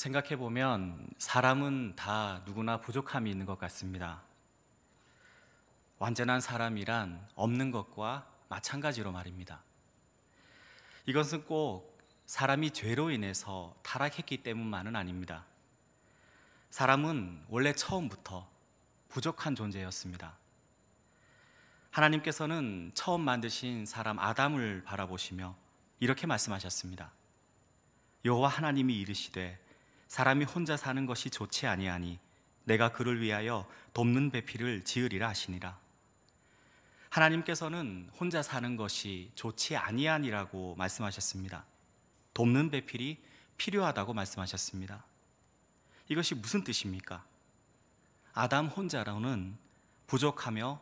생각해보면 사람은 다 누구나 부족함이 있는 것 같습니다. 완전한 사람이란 없는 것과 마찬가지로 말입니다. 이것은 꼭 사람이 죄로 인해서 타락했기 때문만은 아닙니다. 사람은 원래 처음부터 부족한 존재였습니다. 하나님께서는 처음 만드신 사람 아담을 바라보시며 이렇게 말씀하셨습니다. 여호와 하나님이 이르시되 사람이 혼자 사는 것이 좋지 아니하니 내가 그를 위하여 돕는 배필을 지으리라 하시니라. 하나님께서는 혼자 사는 것이 좋지 아니하니라고 말씀하셨습니다. 돕는 배필이 필요하다고 말씀하셨습니다. 이것이 무슨 뜻입니까? 아담 혼자로는 부족하며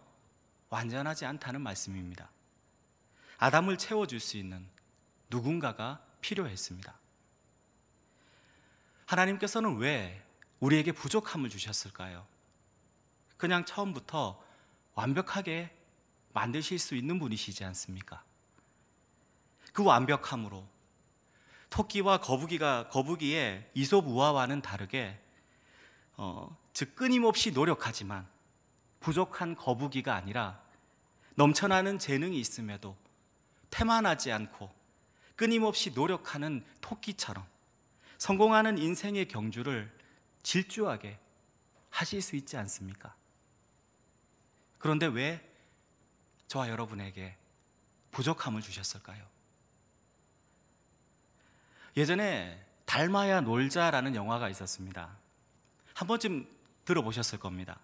완전하지 않다는 말씀입니다. 아담을 채워줄 수 있는 누군가가 필요했습니다. 하나님께서는 왜 우리에게 부족함을 주셨을까요? 그냥 처음부터 완벽하게 만드실 수 있는 분이시지 않습니까? 그 완벽함으로 토끼와 거북이의 이솝 우화와는 다르게 즉 끊임없이 노력하지만 부족한 거북이가 아니라 넘쳐나는 재능이 있음에도 태만하지 않고 끊임없이 노력하는 토끼처럼 성공하는 인생의 경주를 질주하게 하실 수 있지 않습니까? 그런데 왜 저와 여러분에게 부족함을 주셨을까요? 예전에 닮아야 놀자라는 영화가 있었습니다. 한 번쯤 들어보셨을 겁니다.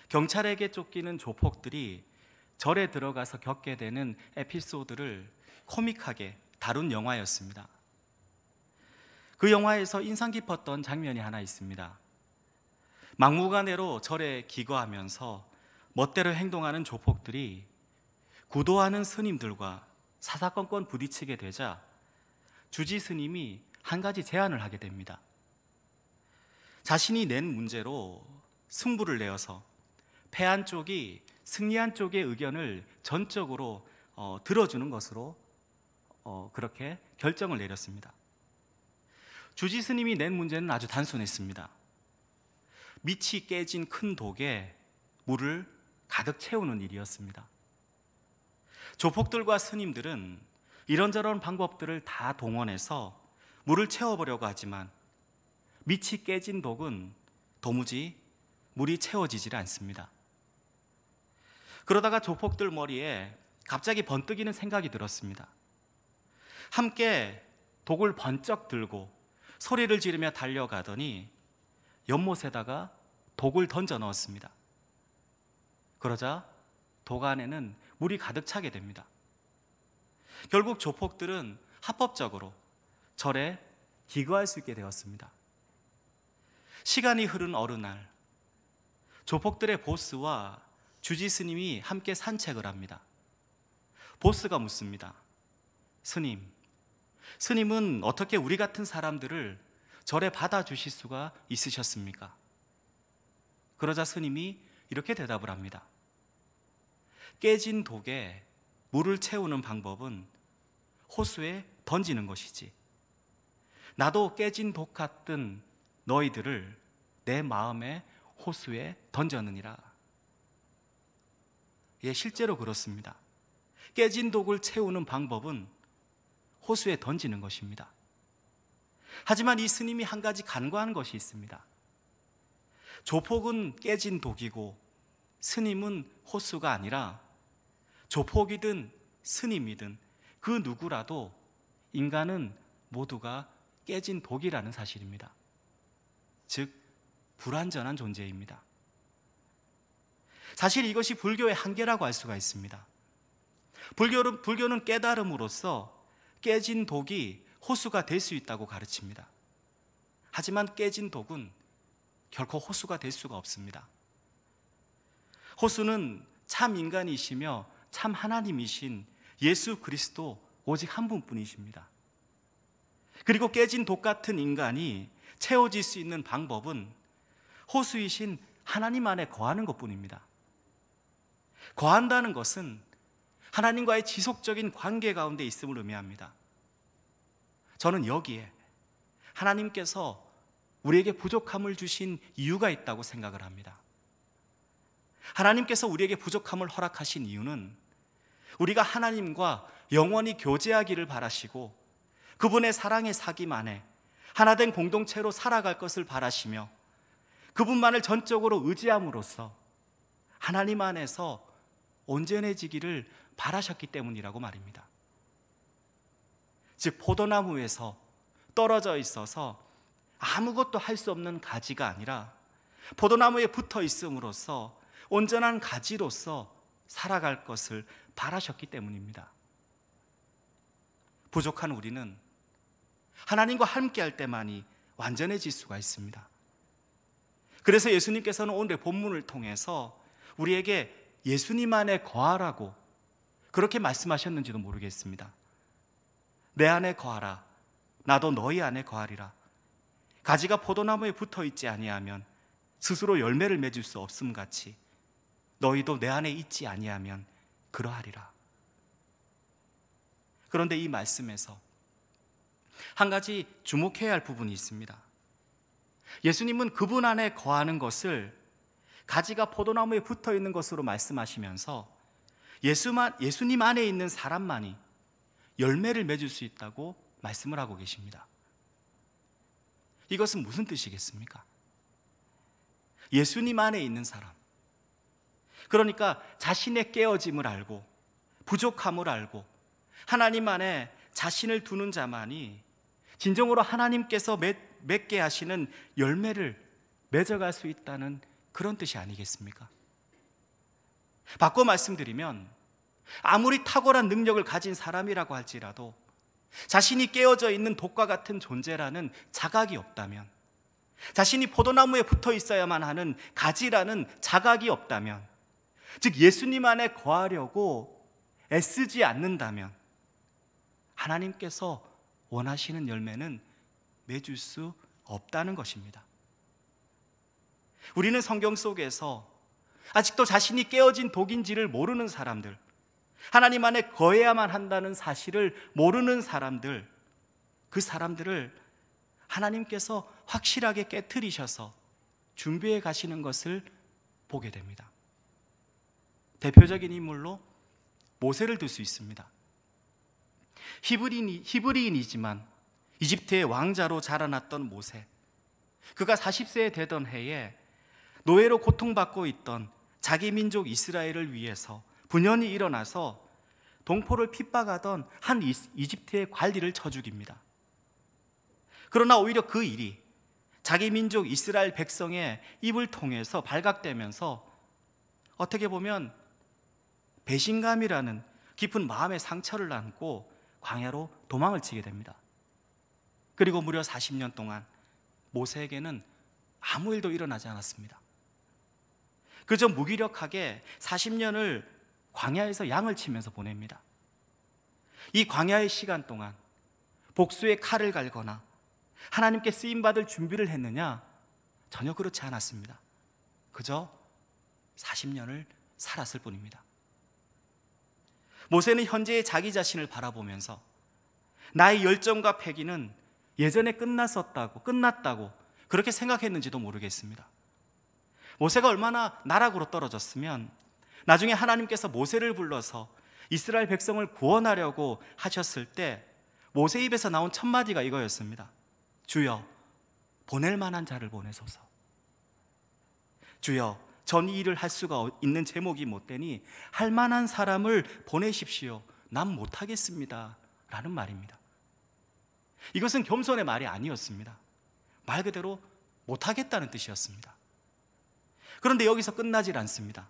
경찰에게 쫓기는 조폭들이 절에 들어가서 겪게 되는 에피소드를 코믹하게 다룬 영화였습니다. 그 영화에서 인상 깊었던 장면이 하나 있습니다. 막무가내로 절에 기거하면서 멋대로 행동하는 조폭들이 구도하는 스님들과 사사건건 부딪히게 되자 주지 스님이 한 가지 제안을 하게 됩니다. 자신이 낸 문제로 승부를 내어서 패한 쪽이 승리한 쪽의 의견을 전적으로 들어주는 것으로 그렇게 결정을 내렸습니다. 주지 스님이 낸 문제는 아주 단순했습니다. 밑이 깨진 큰 독에 물을 가득 채우는 일이었습니다. 조폭들과 스님들은 이런저런 방법들을 다 동원해서 물을 채워보려고 하지만 밑이 깨진 독은 도무지 물이 채워지질 않습니다. 그러다가 조폭들 머리에 갑자기 번뜩이는 생각이 들었습니다. 함께 독을 번쩍 들고 소리를 지르며 달려가더니 연못에다가 독을 던져 넣었습니다. 그러자 독 안에는 물이 가득 차게 됩니다. 결국 조폭들은 합법적으로 절에 기거할 수 있게 되었습니다. 시간이 흐른 어느 날 조폭들의 보스와 주지 스님이 함께 산책을 합니다. 보스가 묻습니다. 스님은 어떻게 우리 같은 사람들을 절에 받아주실 수가 있으셨습니까? 그러자 스님이 이렇게 대답을 합니다. 깨진 독에 물을 채우는 방법은 호수에 던지는 것이지. 나도 깨진 독 같은 너희들을 내 마음의 호수에 던졌느니라. 예, 실제로 그렇습니다. 깨진 독을 채우는 방법은 호수에 던지는 것입니다. 하지만 이 스님이 한 가지 간과한 것이 있습니다. 조폭은 깨진 독이고 스님은 호수가 아니라 조폭이든 스님이든 그 누구라도 인간은 모두가 깨진 독이라는 사실입니다. 즉 불완전한 존재입니다. 사실 이것이 불교의 한계라고 할 수가 있습니다. 불교는 깨달음으로써 깨진 독이 호수가 될 수 있다고 가르칩니다. 하지만 깨진 독은 결코 호수가 될 수가 없습니다. 호수는 참 인간이시며 참 하나님이신 예수 그리스도 오직 한 분뿐이십니다. 그리고 깨진 독 같은 인간이 채워질 수 있는 방법은 호수이신 하나님 안에 거하는 것뿐입니다. 거한다는 것은 하나님과의 지속적인 관계 가운데 있음을 의미합니다. 저는 여기에 하나님께서 우리에게 부족함을 주신 이유가 있다고 생각을 합니다. 하나님께서 우리에게 부족함을 허락하신 이유는 우리가 하나님과 영원히 교제하기를 바라시고 그분의 사랑의 사귐 안에 하나된 공동체로 살아갈 것을 바라시며 그분만을 전적으로 의지함으로써 하나님 안에서 온전해지기를 바라셨기 때문이라고 말입니다. 즉 포도나무에서 떨어져 있어서 아무것도 할 수 없는 가지가 아니라 포도나무에 붙어 있음으로써 온전한 가지로서 살아갈 것을 바라셨기 때문입니다. 부족한 우리는 하나님과 함께할 때만이 완전해질 수가 있습니다. 그래서 예수님께서는 오늘의 본문을 통해서 우리에게 예수님 안에 거하라고 그렇게 말씀하셨는지도 모르겠습니다. 내 안에 거하라, 나도 너희 안에 거하리라. 가지가 포도나무에 붙어 있지 아니하면 스스로 열매를 맺을 수 없음 같이 너희도 내 안에 있지 아니하면 그러하리라. 그런데 이 말씀에서 한 가지 주목해야 할 부분이 있습니다. 예수님은 그분 안에 거하는 것을 가지가 포도나무에 붙어 있는 것으로 말씀하시면서 예수님 안에 있는 사람만이 열매를 맺을 수 있다고 말씀을 하고 계십니다. 이것은 무슨 뜻이겠습니까? 예수님 안에 있는 사람, 그러니까 자신의 깨어짐을 알고 부족함을 알고 하나님 안에 자신을 두는 자만이 진정으로 하나님께서 맺게 하시는 열매를 맺어갈 수 있다는 그런 뜻이 아니겠습니까? 바꿔 말씀드리면 아무리 탁월한 능력을 가진 사람이라고 할지라도 자신이 깨어져 있는 독과 같은 존재라는 자각이 없다면, 자신이 포도나무에 붙어 있어야만 하는 가지라는 자각이 없다면, 즉 예수님 안에 거하려고 애쓰지 않는다면 하나님께서 원하시는 열매는 맺을 수 없다는 것입니다. 우리는 성경 속에서 아직도 자신이 깨어진 독인지를 모르는 사람들, 하나님 안에 거해야만 한다는 사실을 모르는 사람들, 그 사람들을 하나님께서 확실하게 깨트리셔서 준비해 가시는 것을 보게 됩니다. 대표적인 인물로 모세를 들 수 있습니다. 히브리인이지만 이집트의 왕자로 자라났던 모세, 그가 40세 되던 해에 노예로 고통받고 있던 자기 민족 이스라엘을 위해서 분연히 일어나서 동포를 핍박하던 한 이집트의 관리를 쳐 죽입니다. 그러나 오히려 그 일이 자기 민족 이스라엘 백성의 입을 통해서 발각되면서 어떻게 보면 배신감이라는 깊은 마음의 상처를 안고 광야로 도망을 치게 됩니다. 그리고 무려 40년 동안 모세에게는 아무 일도 일어나지 않았습니다. 그저 무기력하게 40년을 광야에서 양을 치면서 보냅니다. 이 광야의 시간 동안 복수의 칼을 갈거나 하나님께 쓰임받을 준비를 했느냐? 전혀 그렇지 않았습니다. 그저 40년을 살았을 뿐입니다. 모세는 현재의 자기 자신을 바라보면서 나의 열정과 패기는 예전에 끝났다고 그렇게 생각했는지도 모르겠습니다. 모세가 얼마나 나락으로 떨어졌으면 나중에 하나님께서 모세를 불러서 이스라엘 백성을 구원하려고 하셨을 때 모세 입에서 나온 첫 마디가 이거였습니다. 주여, 보낼 만한 자를 보내소서. 주여, 전 이 일을 할 수가 있는 제목이 못 되니 할 만한 사람을 보내십시오. 난 못하겠습니다. 라는 말입니다. 이것은 겸손의 말이 아니었습니다. 말 그대로 못하겠다는 뜻이었습니다. 그런데 여기서 끝나질 않습니다.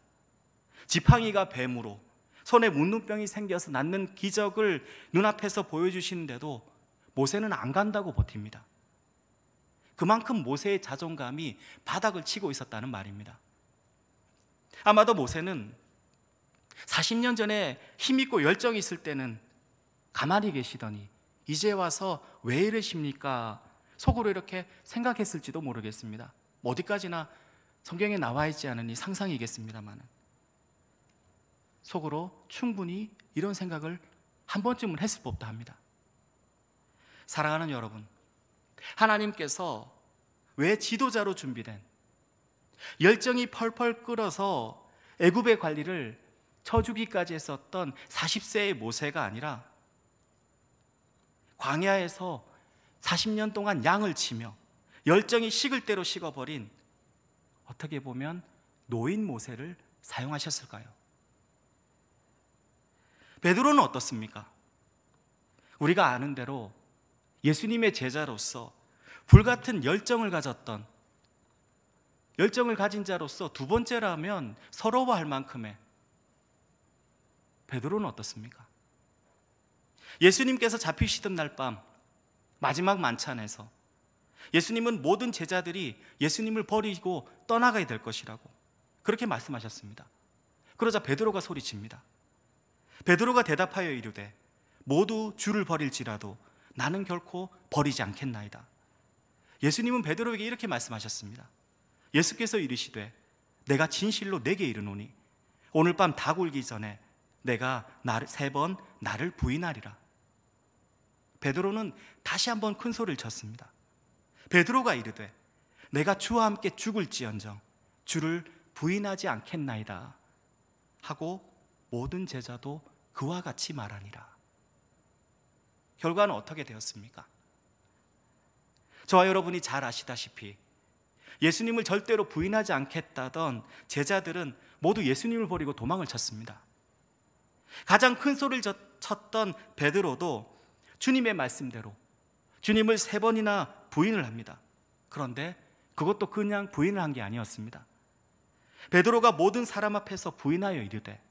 지팡이가 뱀으로 손에 문둥병이 생겨서 낫는 기적을 눈앞에서 보여주시는데도 모세는 안 간다고 버팁니다. 그만큼 모세의 자존감이 바닥을 치고 있었다는 말입니다. 아마도 모세는 40년 전에 힘있고 열정이 있을 때는 가만히 계시더니 이제 와서 왜 이러십니까? 속으로 이렇게 생각했을지도 모르겠습니다. 어디까지나 성경에 나와 있지 않으니 상상이겠습니다만 속으로 충분히 이런 생각을 한 번쯤은 했을 법도 합니다. 사랑하는 여러분, 하나님께서 지도자로 준비된, 열정이 펄펄 끓어서 애굽의 관리를 쳐주기까지 했었던 40세의 모세가 아니라 광야에서 40년 동안 양을 치며 열정이 식을 대로 식어버린, 어떻게 보면 노인 모세를 사용하셨을까요? 베드로는 어떻습니까? 우리가 아는 대로 예수님의 제자로서 불같은 열정을 가진 자로서 두 번째라면 서러워할 만큼의, 베드로는 어떻습니까? 예수님께서 잡히시던 날 밤 마지막 만찬에서 예수님은 모든 제자들이 예수님을 버리고 떠나가야 될 것이라고 그렇게 말씀하셨습니다. 그러자 베드로가 소리칩니다. 베드로가 대답하여 이르되 모두 주를 버릴지라도 나는 결코 버리지 않겠나이다. 예수님은 베드로에게 이렇게 말씀하셨습니다. 예수께서 이르시되 내가 진실로 내게 이르노니 오늘 밤 닭 울기 전에 내가 3번 나를 부인하리라. 베드로는 다시 한번 큰 소리를 쳤습니다. 베드로가 이르되 내가 주와 함께 죽을지언정 주를 부인하지 않겠나이다 하고 모든 제자도 그와 같이 말하니라. 결과는 어떻게 되었습니까? 저와 여러분이 잘 아시다시피 예수님을 절대로 부인하지 않겠다던 제자들은 모두 예수님을 버리고 도망을 쳤습니다. 가장 큰 소리를 쳤던 베드로도 주님의 말씀대로 주님을 3번이나 부인을 합니다. 그런데 그것도 그냥 부인을 한 게 아니었습니다. 베드로가 모든 사람 앞에서 부인하여 이르되,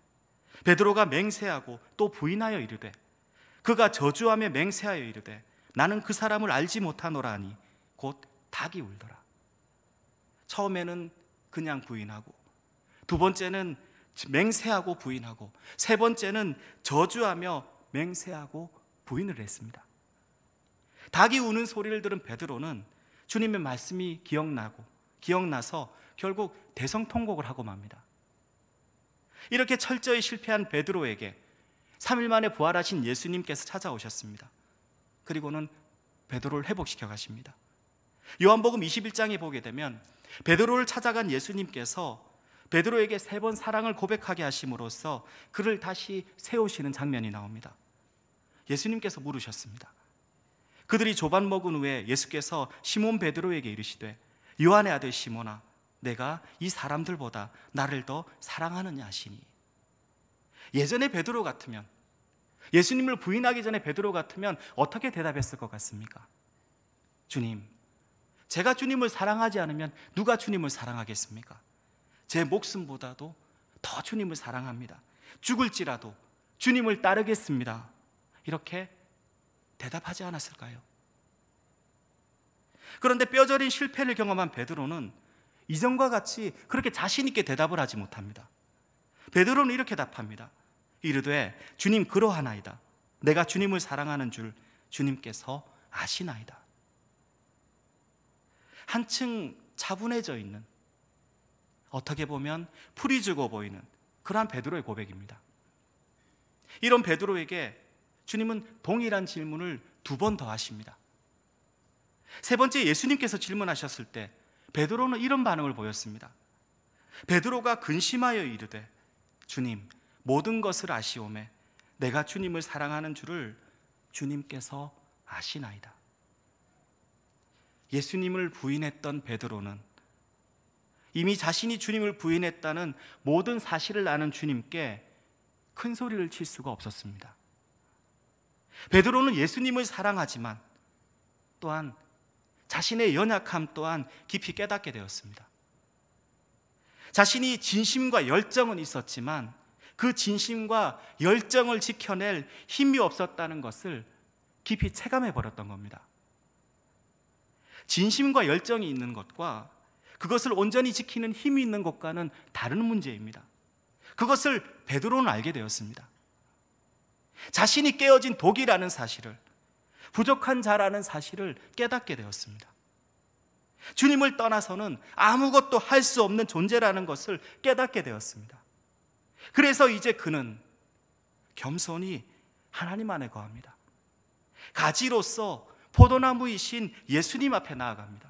베드로가 맹세하고 또 부인하여 이르되, 그가 저주하며 맹세하여 이르되 나는 그 사람을 알지 못하노라 하니 곧 닭이 울더라. 처음에는 그냥 부인하고, 두 번째는 맹세하고 부인하고, 세 번째는 저주하며 맹세하고 부인을 했습니다. 닭이 우는 소리를 들은 베드로는 주님의 말씀이 기억나서 결국 대성통곡을 하고 맙니다. 이렇게 철저히 실패한 베드로에게 3일 만에 부활하신 예수님께서 찾아오셨습니다. 그리고는 베드로를 회복시켜 가십니다. 요한복음 21장에 보게 되면 베드로를 찾아간 예수님께서 베드로에게 3번 사랑을 고백하게 하심으로써 그를 다시 세우시는 장면이 나옵니다. 예수님께서 물으셨습니다. 그들이 조반 먹은 후에 예수께서 시몬 베드로에게 이르시되 요한의 아들 시몬아 내가 이 사람들보다 나를 더 사랑하느냐 하시니. 예전에 베드로 같으면, 예수님을 부인하기 전에 베드로 같으면 어떻게 대답했을 것 같습니까? 주님, 제가 주님을 사랑하지 않으면 누가 주님을 사랑하겠습니까? 제 목숨보다도 더 주님을 사랑합니다. 죽을지라도 주님을 따르겠습니다. 이렇게 대답하지 않았을까요? 그런데 뼈저린 실패를 경험한 베드로는 이전과 같이 그렇게 자신 있게 대답을 하지 못합니다. 베드로는 이렇게 답합니다. 이르되 주님 그러하나이다. 내가 주님을 사랑하는 줄 주님께서 아시나이다. 한층 차분해져 있는, 어떻게 보면 풀이 죽어 보이는 그러한 베드로의 고백입니다. 이런 베드로에게 주님은 동일한 질문을 2번 더 하십니다. 세 번째 예수님께서 질문하셨을 때 베드로는 이런 반응을 보였습니다. 베드로가 근심하여 이르되 주님 모든 것을 아시오매 내가 주님을 사랑하는 줄을 주님께서 아시나이다. 예수님을 부인했던 베드로는 이미 자신이 주님을 부인했다는 모든 사실을 아는 주님께 큰 소리를 칠 수가 없었습니다. 베드로는 예수님을 사랑하지만 또한 자신의 연약함 또한 깊이 깨닫게 되었습니다. 자신이 진심과 열정은 있었지만 그 진심과 열정을 지켜낼 힘이 없었다는 것을 깊이 체감해 버렸던 겁니다. 진심과 열정이 있는 것과 그것을 온전히 지키는 힘이 있는 것과는 다른 문제입니다. 그것을 베드로는 알게 되었습니다. 자신이 깨어진 독이라는 사실을, 부족한 자라는 사실을 깨닫게 되었습니다. 주님을 떠나서는 아무것도 할 수 없는 존재라는 것을 깨닫게 되었습니다. 그래서 이제 그는 겸손히 하나님 안에 거합니다. 가지로서 포도나무이신 예수님 앞에 나아갑니다.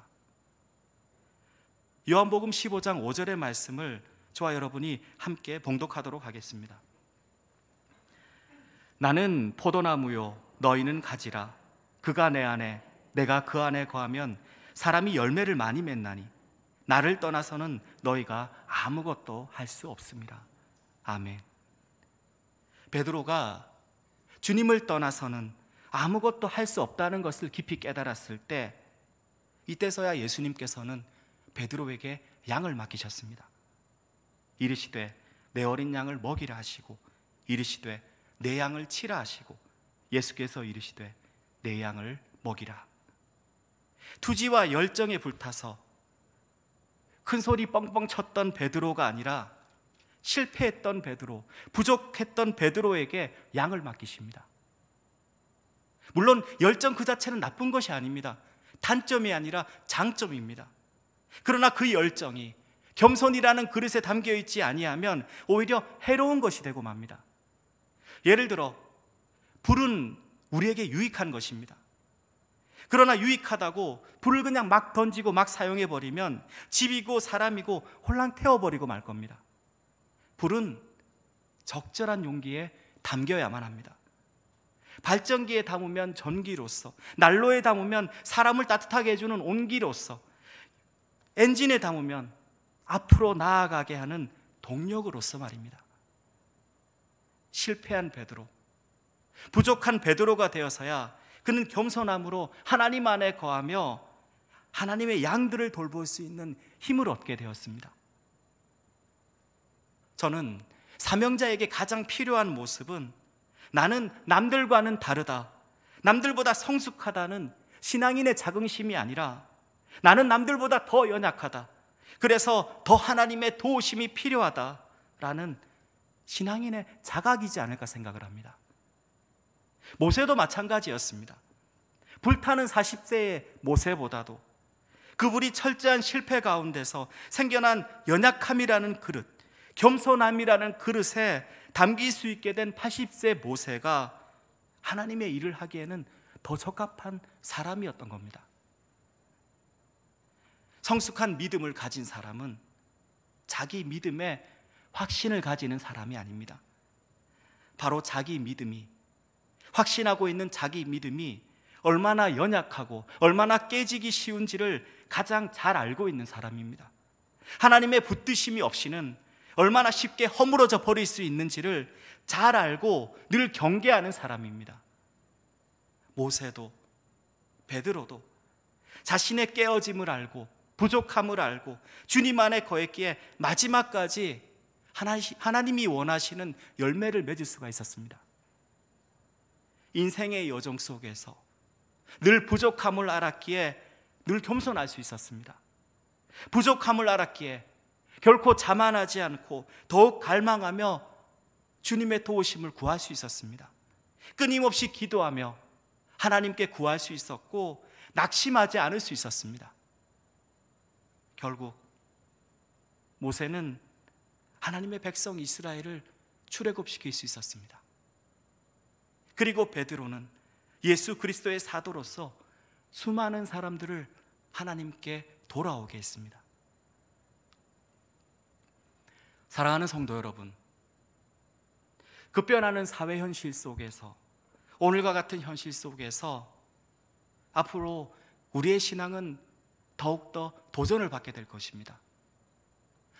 요한복음 15장 5절의 말씀을 저와 여러분이 함께 봉독하도록 하겠습니다. 나는 포도나무요 너희는 가지라. 그가 내 안에 내가 그 안에 거하면 사람이 열매를 많이 맺나니 나를 떠나서는 너희가 아무것도 할 수 없습니다. 아멘. 베드로가 주님을 떠나서는 아무것도 할 수 없다는 것을 깊이 깨달았을 때, 이때서야 예수님께서는 베드로에게 양을 맡기셨습니다. 이르시되 내 어린 양을 먹이라 하시고, 이르시되 내 양을 치라 하시고, 예수께서 이르시되 내 양을 먹이라. 투지와 열정에 불타서 큰 소리 뻥뻥 쳤던 베드로가 아니라 실패했던 베드로, 부족했던 베드로에게 양을 맡기십니다. 물론 열정 그 자체는 나쁜 것이 아닙니다. 단점이 아니라 장점입니다. 그러나 그 열정이 겸손이라는 그릇에 담겨 있지 아니하면 오히려 해로운 것이 되고 맙니다. 예를 들어 불은 우리에게 유익한 것입니다. 그러나 유익하다고 불을 그냥 막 던지고 막 사용해버리면 집이고 사람이고 홀랑 태워버리고 말 겁니다. 불은 적절한 용기에 담겨야만 합니다. 발전기에 담으면 전기로서, 난로에 담으면 사람을 따뜻하게 해주는 온기로서, 엔진에 담으면 앞으로 나아가게 하는 동력으로서 말입니다. 실패한 베드로, 부족한 베드로가 되어서야 그는 겸손함으로 하나님 안에 거하며 하나님의 양들을 돌볼 수 있는 힘을 얻게 되었습니다. 저는 사명자에게 가장 필요한 모습은 나는 남들과는 다르다, 남들보다 성숙하다는 신앙인의 자긍심이 아니라 나는 남들보다 더 연약하다, 그래서 더 하나님의 도우심이 필요하다라는 신앙인의 자각이지 않을까 생각을 합니다. 모세도 마찬가지였습니다. 불타는 40세의 모세보다도 그분이 철저한 실패 가운데서 생겨난 연약함이라는 그릇, 겸손함이라는 그릇에 담길 수 있게 된 80세 모세가 하나님의 일을 하기에는 더 적합한 사람이었던 겁니다. 성숙한 믿음을 가진 사람은 자기 믿음에 확신을 가지는 사람이 아닙니다. 바로 자기 믿음이, 확신하고 있는 자기 믿음이 얼마나 연약하고 얼마나 깨지기 쉬운지를 가장 잘 알고 있는 사람입니다. 하나님의 붙드심이 없이는 얼마나 쉽게 허물어져 버릴 수 있는지를 잘 알고 늘 경계하는 사람입니다. 모세도 베드로도 자신의 깨어짐을 알고 부족함을 알고 주님 안에 거했기에 마지막까지 하나님이 원하시는 열매를 맺을 수가 있었습니다. 인생의 여정 속에서 늘 부족함을 알았기에 늘 겸손할 수 있었습니다. 부족함을 알았기에 결코 자만하지 않고 더욱 갈망하며 주님의 도우심을 구할 수 있었습니다. 끊임없이 기도하며 하나님께 구할 수 있었고 낙심하지 않을 수 있었습니다. 결국 모세는 하나님의 백성 이스라엘을 출애굽시킬 수 있었습니다. 그리고 베드로는 예수 그리스도의 사도로서 수많은 사람들을 하나님께 돌아오게 했습니다. 사랑하는 성도 여러분, 급변하는 사회 현실 속에서, 오늘과 같은 현실 속에서 앞으로 우리의 신앙은 더욱더 도전을 받게 될 것입니다.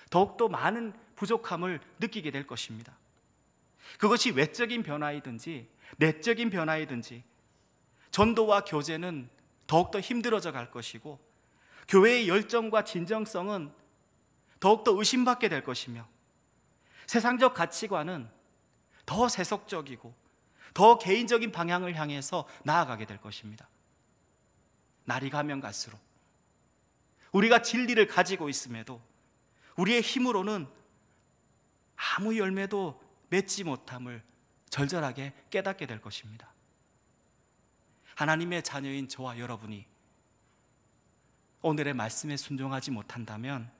더욱더 많은 부족함을 느끼게 될 것입니다. 그것이 외적인 변화이든지 내적인 변화이든지 전도와 교제는 더욱더 힘들어져 갈 것이고 교회의 열정과 진정성은 더욱더 의심받게 될 것이며 세상적 가치관은 더 세속적이고 더 개인적인 방향을 향해서 나아가게 될 것입니다. 날이 가면 갈수록 우리가 진리를 가지고 있음에도 우리의 힘으로는 아무 열매도 맺지 못함을 절절하게 깨닫게 될 것입니다. 하나님의 자녀인 저와 여러분이 오늘의 말씀에 순종하지 못한다면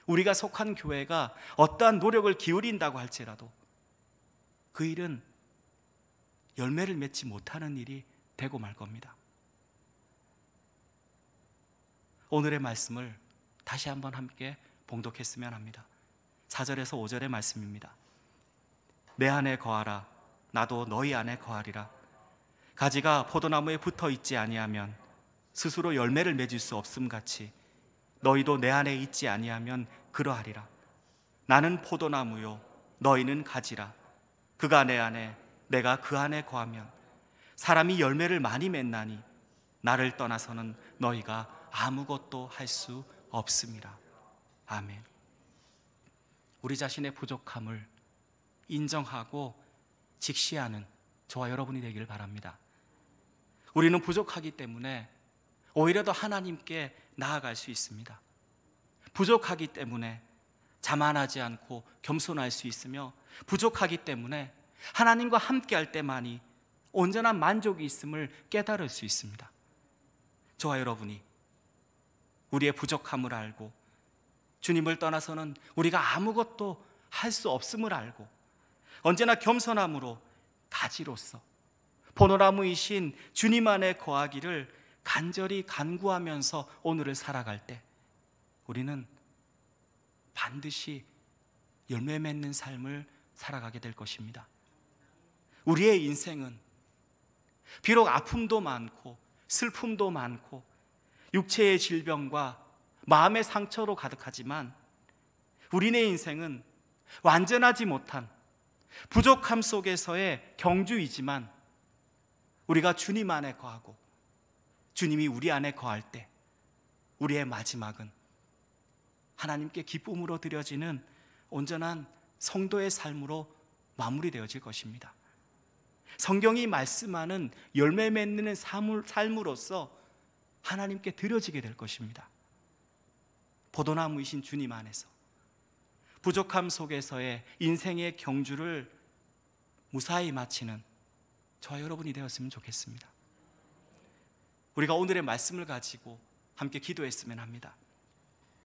우리가 속한 교회가 어떠한 노력을 기울인다고 할지라도 그 일은 열매를 맺지 못하는 일이 되고 말 겁니다. 오늘의 말씀을 다시 한번 함께 봉독했으면 합니다. 4절에서 5절의 말씀입니다. 내 안에 거하라. 나도 너희 안에 거하리라. 가지가 포도나무에 붙어 있지 아니하면 스스로 열매를 맺을 수 없음같이 너희도 내 안에 있지 아니하면 그러하리라. 나는 포도나무요 너희는 가지라. 그가 내 안에 내가 그 안에 거하면 사람이 열매를 많이 맺나니 나를 떠나서는 너희가 아무것도 할 수 없음이라. 아멘. 우리 자신의 부족함을 인정하고 직시하는 저와 여러분이 되기를 바랍니다. 우리는 부족하기 때문에 오히려 더 하나님께 나아갈 수 있습니다. 부족하기 때문에 자만하지 않고 겸손할 수 있으며, 부족하기 때문에 하나님과 함께 할 때만이 온전한 만족이 있음을 깨달을 수 있습니다. 저와 여러분이 우리의 부족함을 알고 주님을 떠나서는 우리가 아무것도 할 수 없음을 알고 언제나 겸손함으로 가지로서 포도나무이신 주님 안에 거하기를 간절히 간구하면서 오늘을 살아갈 때 우리는 반드시 열매 맺는 삶을 살아가게 될 것입니다. 우리의 인생은 비록 아픔도 많고 슬픔도 많고 육체의 질병과 마음의 상처로 가득하지만 우리네 인생은 완전하지 못한 부족함 속에서의 경주이지만 우리가 주님 안에 거하고 주님이 우리 안에 거할 때 우리의 마지막은 하나님께 기쁨으로 드려지는 온전한 성도의 삶으로 마무리되어질 것입니다. 성경이 말씀하는 열매 맺는 삶으로서 하나님께 드려지게 될 것입니다. 포도나무이신 주님 안에서 부족함 속에서의 인생의 경주를 무사히 마치는 저와 여러분이 되었으면 좋겠습니다. 우리가 오늘의 말씀을 가지고 함께 기도했으면 합니다.